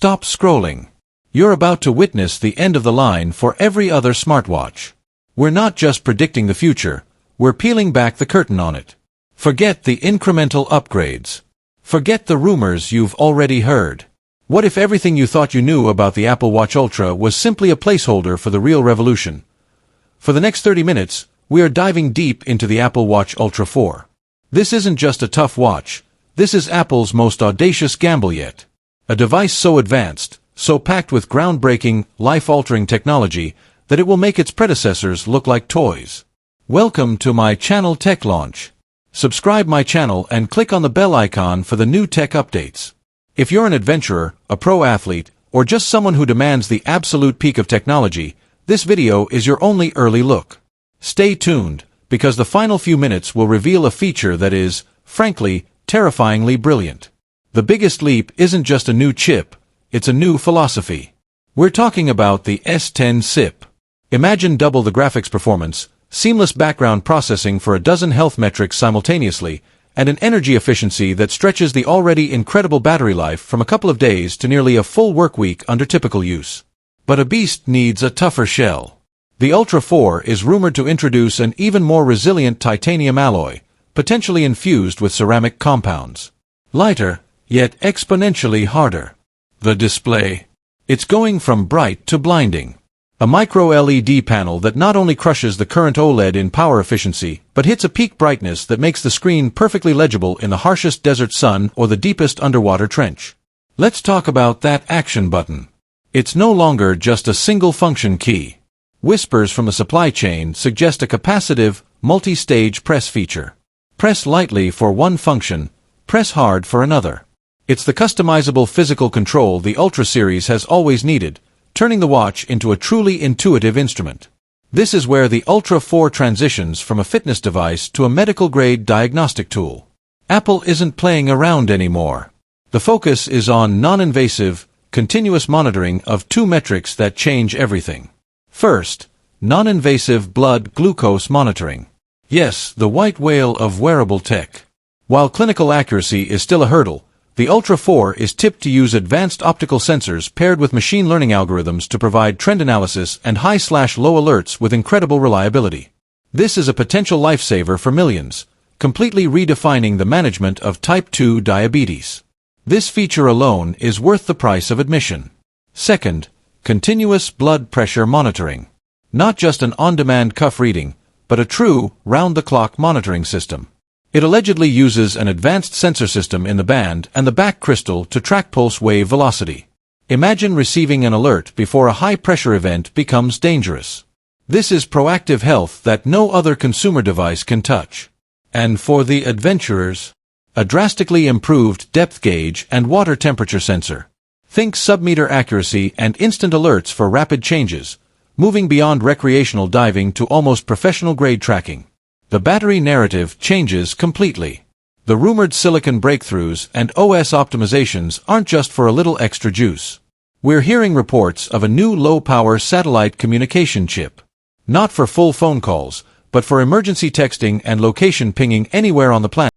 Stop scrolling. You're about to witness the end of the line for every other smartwatch. We're not just predicting the future, we're peeling back the curtain on it. Forget the incremental upgrades. Forget the rumors you've already heard. What if everything you thought you knew about the Apple Watch Ultra was simply a placeholder for the real revolution? For the next 30 minutes, we are diving deep into the Apple Watch Ultra 4. This isn't just a tough watch, this is Apple's most audacious gamble yet. A device so advanced, so packed with groundbreaking, life-altering technology, that it will make its predecessors look like toys. Welcome to my channel Tech Launch. Subscribe my channel and click on the bell icon for the new tech updates. If you're an adventurer, a pro athlete, or just someone who demands the absolute peak of technology, this video is your only early look. Stay tuned, because the final few minutes will reveal a feature that is, frankly, terrifyingly brilliant. The biggest leap isn't just a new chip, it's a new philosophy. We're talking about the S10 SiP. Imagine double the graphics performance, seamless background processing for a dozen health metrics simultaneously, and an energy efficiency that stretches the already incredible battery life from a couple of days to nearly a full work week under typical use. But a beast needs a tougher shell. The Ultra 4 is rumored to introduce an even more resilient titanium alloy, potentially infused with ceramic compounds. Lighter, yet exponentially harder. The display. It's going from bright to blinding. A micro-LED panel that not only crushes the current OLED in power efficiency, but hits a peak brightness that makes the screen perfectly legible in the harshest desert sun or the deepest underwater trench. Let's talk about that action button. It's no longer just a single-function key. Whispers from the supply chain suggest a capacitive, multi-stage press feature. Press lightly for one function, press hard for another. It's the customizable physical control the Ultra series has always needed, turning the watch into a truly intuitive instrument. This is where the Ultra 4 transitions from a fitness device to a medical-grade diagnostic tool. Apple isn't playing around anymore. The focus is on non-invasive, continuous monitoring of two metrics that change everything. First, non-invasive blood glucose monitoring. Yes, the white whale of wearable tech. While clinical accuracy is still a hurdle, the Ultra 4 is tipped to use advanced optical sensors paired with machine learning algorithms to provide trend analysis and high/low alerts with incredible reliability. This is a potential lifesaver for millions, completely redefining the management of type 2 diabetes. This feature alone is worth the price of admission. Second, continuous blood pressure monitoring. Not just an on-demand cuff reading, but a true, round-the-clock monitoring system. It allegedly uses an advanced sensor system in the band and the back crystal to track pulse wave velocity. Imagine receiving an alert before a high-pressure event becomes dangerous. This is proactive health that no other consumer device can touch. And for the adventurers, a drastically improved depth gauge and water temperature sensor. Think sub-meter accuracy and instant alerts for rapid changes, moving beyond recreational diving to almost professional-grade tracking. The battery narrative changes completely. The rumored silicon breakthroughs and OS optimizations aren't just for a little extra juice. We're hearing reports of a new low-power satellite communication chip. Not for full phone calls, but for emergency texting and location pinging anywhere on the planet.